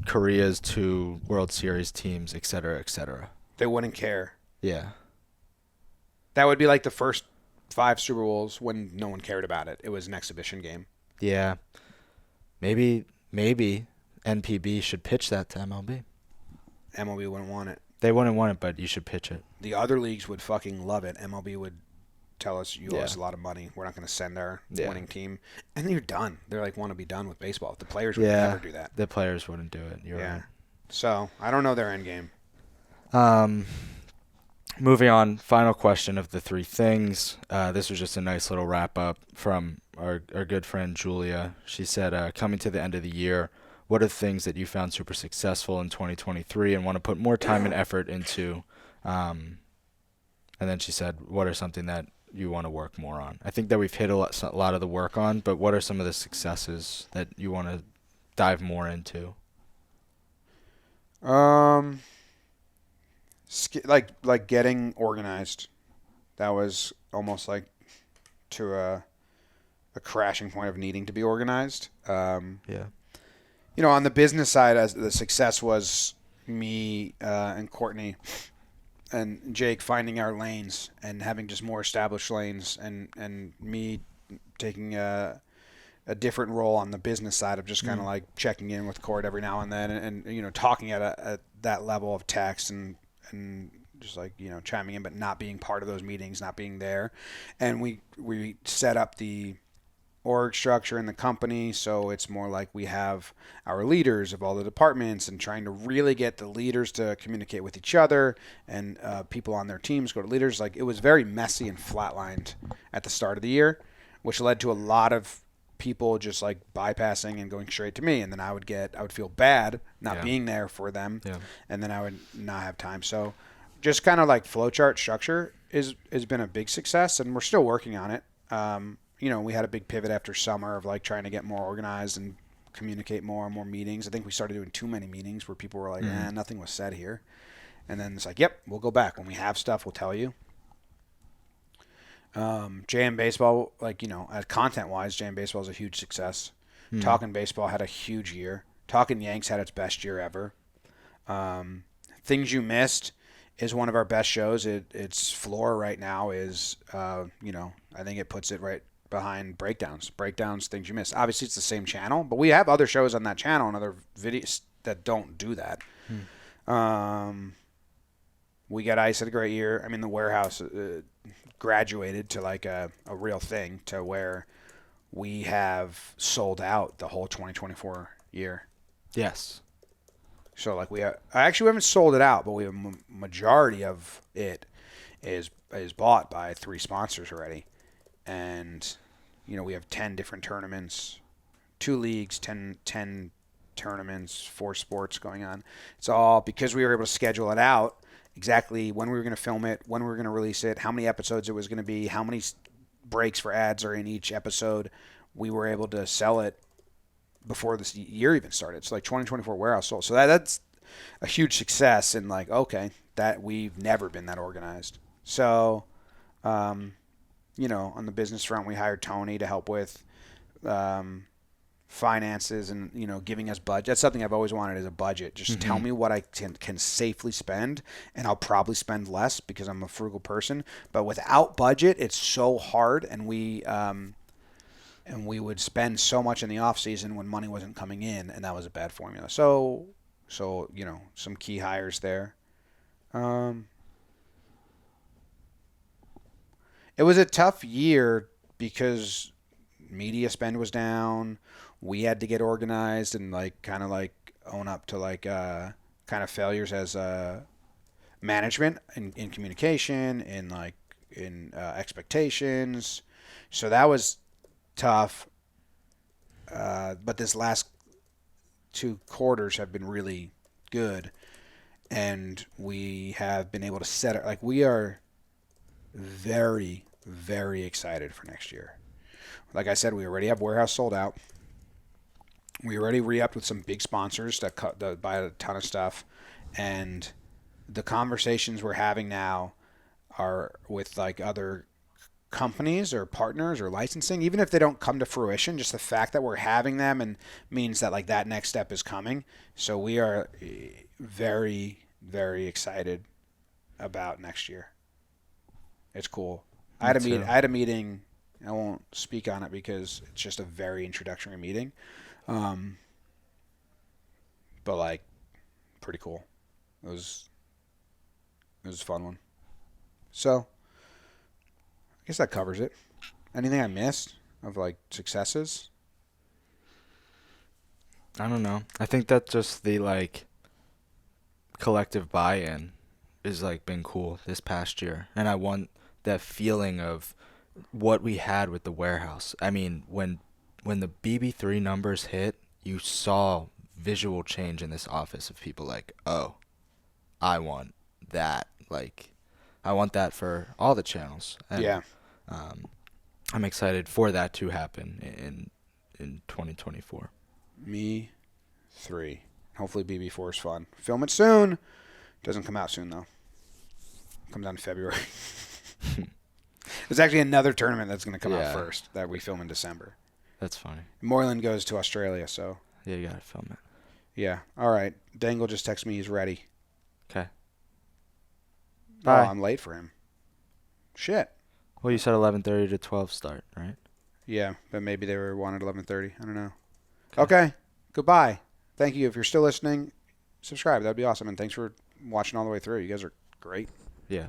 Korea's 2 World Series teams, et cetera, et cetera. They wouldn't care. Yeah. That would be like the first 5 Super Bowls when no one cared about it. It was an exhibition game. Yeah. Maybe NPB should pitch that to MLB. MLB wouldn't want it. They wouldn't want it, but you should pitch it. The other leagues would fucking love it. MLB would tell us you owe us a lot of money. We're not going to send our winning team. And you're done. They're like, want to be done with baseball. The players would never do that. The players wouldn't do it. You're right. So I don't know their end game. Moving on, final question of the three things. This was just a nice little wrap up from our good friend Julia. She said, coming to the end of the year, what are the things that you found super successful in 2023 and want to put more time and effort into? And then she said, what are something that you want to work more on? I think that we've hit a lot of the work on, but what are some of the successes that you want to dive more into? Like getting organized. That was almost like to a crashing point of needing to be organized. On the business side, as the success was me and Courtney and Jake finding our lanes and having just more established lanes, and me taking a different role on the business side of just kind of like checking in with Court every now and then, and talking at that level of text and just like chiming in, but not being part of those meetings, not being there, and we set up the org structure in the company, so it's more like we have our leaders of all the departments and trying to really get the leaders to communicate with each other, and people on their teams go to leaders. Like, it was very messy and flatlined at the start of the year, which led to a lot of people just like bypassing and going straight to me, and then I would feel bad not being there for them, and then I would not have time. So just kind of like flowchart structure has been a big success, and we're still working on it. We had a big pivot after summer of like trying to get more organized and communicate more and more meetings. I think we started doing too many meetings where people were like, nothing was said here. And then it's like, yep, we'll go back. When we have stuff, we'll tell you. JM Baseball, content-wise, JM Baseball is a huge success. Talkin Baseball had a huge year. Talkin Yanks had its best year ever. Things You Missed is one of our best shows. Its floor right now is, I think it puts it right behind Breakdowns, Things You Missed. Obviously, it's the same channel, but we have other shows on that channel and other videos that don't do that. We Got Ice had a great year. I mean, the Warehouse graduated to like a real thing, to where we have sold out the whole 2024 year. Yes. So like we haven't sold it out, but we have majority of it is bought by 3 sponsors already. And we have 10 different tournaments, 2 leagues, 10 tournaments, 4 sports going on. It's all because we were able to schedule it out exactly when we were going to film it, when we were going to release it, how many episodes it was going to be, how many breaks for ads are in each episode. We were able to sell it before this year even started. So like 2024 Warehouse sold. So that's a huge success, and like, okay, that we've never been that organized. So, on the business front, we hired Tony to help with finances and, giving us budget. That's something I've always wanted, is a budget. Just tell me what I can safely spend, and I'll probably spend less because I'm a frugal person. But without budget, it's so hard, and we would spend so much in the off season when money wasn't coming in, and that was a bad formula. So some key hires there. It was a tough year because media spend was down. We had to get organized and kind of own up to kind of failures as management in communication and in expectations. So that was tough. But this last 2 quarters have been really good, and we have been able to set it. We are very, very excited for next year. Like I said, we already have Warehouse sold out. We already re-upped with some big sponsors that buy a ton of stuff, and the conversations we're having now are with other companies or partners or licensing. Even if they don't come to fruition, just the fact that we're having them and means that that next step is coming. So we are very, very excited about next year. It's cool. I had a meeting. I won't speak on it because it's just a very introductory meeting. But pretty cool. It was a fun one. So I guess that covers it. Anything I missed of like successes? I don't know. I think that just the like collective buy-in is like been cool this past year, and I want that feeling of what we had with the warehouse. I mean, when the BB3 numbers hit, you saw visual change in this office of people like, oh, I want that. Like, I want that for all the channels. And, Yeah. I'm excited for that to happen in 2024. Me 3. Hopefully BB4 is fun. Film it soon. Doesn't come out soon though. Comes out in February. There's actually another tournament that's going to come out first that we film in December. That's funny. Moreland goes to Australia, so. Yeah, you got to film it. Yeah. All right. Dangle just texted me he's ready. Okay. Oh, Bye. I'm late for him. Shit. Well, you said 11:30 to 12 start, right? Yeah, but maybe they wanted 11:30. I don't know. Okay. Goodbye. Thank you. If you're still listening, subscribe. That'd be awesome. And thanks for watching all the way through. You guys are great. Yeah.